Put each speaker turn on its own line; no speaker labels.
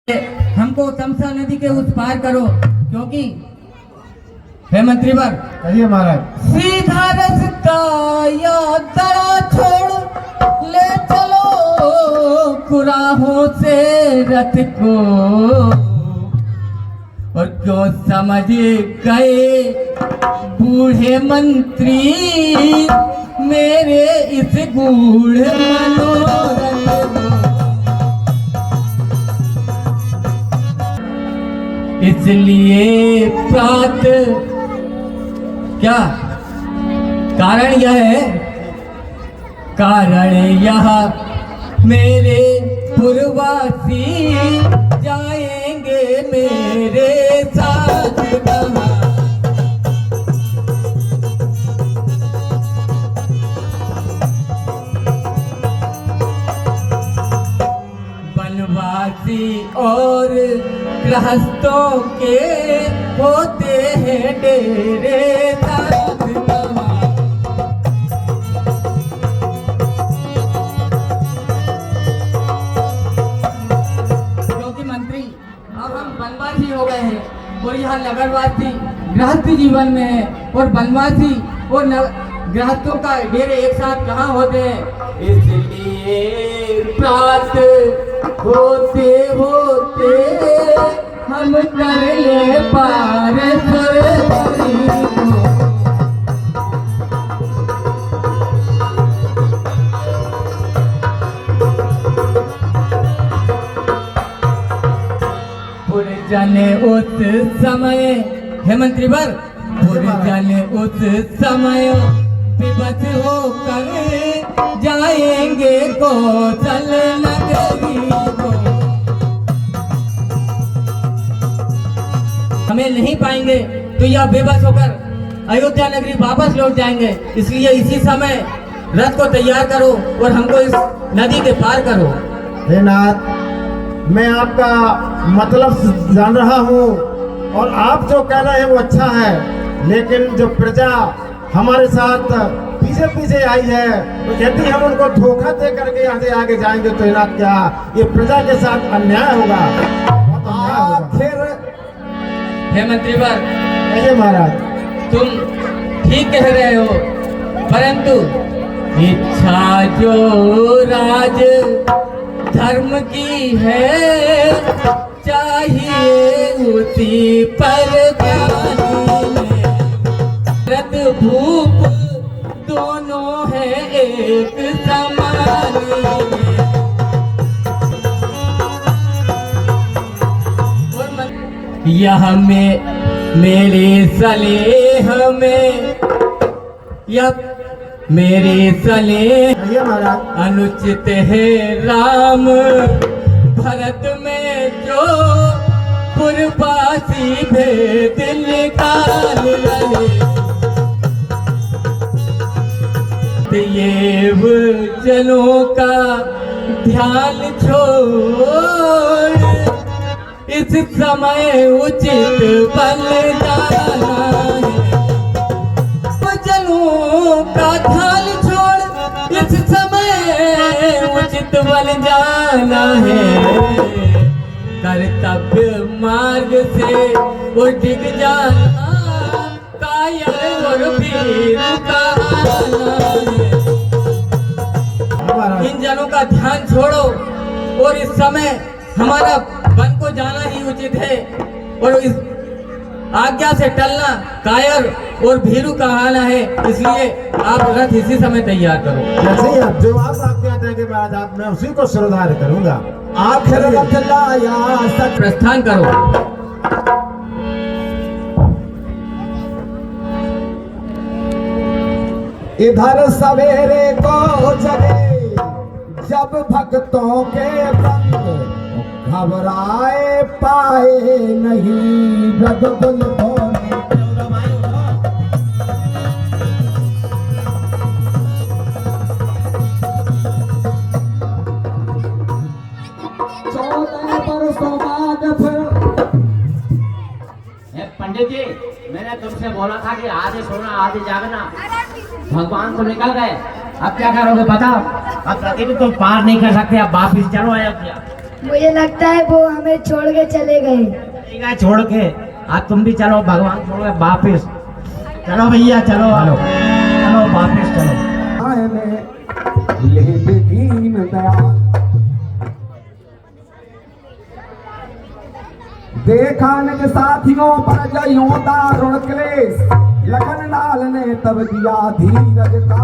हमको तमसा नदी के उस पार करो, क्योंकि हे मंत्रीवर
कहिए महाराज।
सीधा रास्ता या दड़ा छोड़ ले चलो कुराहों से रथ को, और क्यों समझ गए बूढ़े मंत्री मेरे इस गूढ़ मनोरथ को। इसलिए प्रात क्या कारण यह है, कारण यह मेरे पूर्ववासी जाएंगे मेरे साथ कहाँ। वनवासी और गृहस्थों के होते हैं डेरे साथ कहाँ। क्योंकि मंत्री अब हम वनवासी हो गए हैं और यहाँ नगरवासी गृहस्थी जीवन में है, और वनवासी और गृहस्थों का डेरे एक साथ कहाँ होते हैं। इसलिए प्रात होते होते हम कर ले पार स्वर्ग को। पुरजन उस समय हे मंत्रीवर, पुरजन उस समय विवश होकर जाएंगे कौशल नगरी को। हमें नहीं पाएंगे तो यह बेबस होकर अयोध्या नगरी वापस लौट जाएंगे। इसलिए इसी समय रथ को तैयार करो और हमको इस नदी के पार करो।
हे नाथ, मैं आपका मतलब जान रहा हूँ और आप जो कह रहे हैं वो अच्छा है, लेकिन जो प्रजा हमारे साथ पीछे पीछे आई है, तो यदि हम उनको धोखा दे करके यहाँ से आगे जाएंगे तो नाथ क्या ये प्रजा के साथ अन्याय होगा।
आखिर हे मंत्रीवर,
कहिए महाराज।
तुम ठीक कह रहे हो, परंतु इच्छा जो राज धर्म की है चाहिए उसी पर जाने। रत भूप दोनों है एक समान, यह मेरे सलेह में, यह मेरे सलेह अनुचित है राम भरत में जो पूर्ववासी भेद निकाल रहे। ये जनों का ध्यान छोड़ इस समय उचित बन जाना है। जनों का ध्यान छोड़ इस समय उचित बन जाना है। कर्तव्य मार्ग से वो डिग जाना कायर और भीर का आना है। इन जनों का ध्यान छोड़ो और इस समय हमारा वन को जाना ही उचित है, और इस आज्ञा से टलना कायर और भीरू का आना है। इसलिए आप रथ इसी समय तैयार करो।
जैसे आप जो आप आज्ञा देंगे महाराज, आप मैं उसी को श्रद्धार करूंगा। आखिर रथ लाया सच
प्रस्थान करो।
इधर सवेरे को चले जब भक्तों के बंद घबराए पाए नहीं रघुकुल भोले। 14 बरसों बाद फिर।
पंडित जी, मैंने तुमसे बोला था कि आधे सोना आधे जागना, भगवान तो निकल गए, अब क्या करोगे बताओ। अब नदी को तुम पार नहीं कर सकते, अब वापिस चलो अयोध्या।
मुझे लगता है वो हमें छोड़ के चले गए।
चलेगा छोड़ के, आज तुम भी चलो, भगवान छोड़ के वापिस चलो भैया, चलो चलो वापिस चलो।
देखा निज साथियों पर जयों दारुण क्लेश, लगन लाल ने तब दिया धीरज का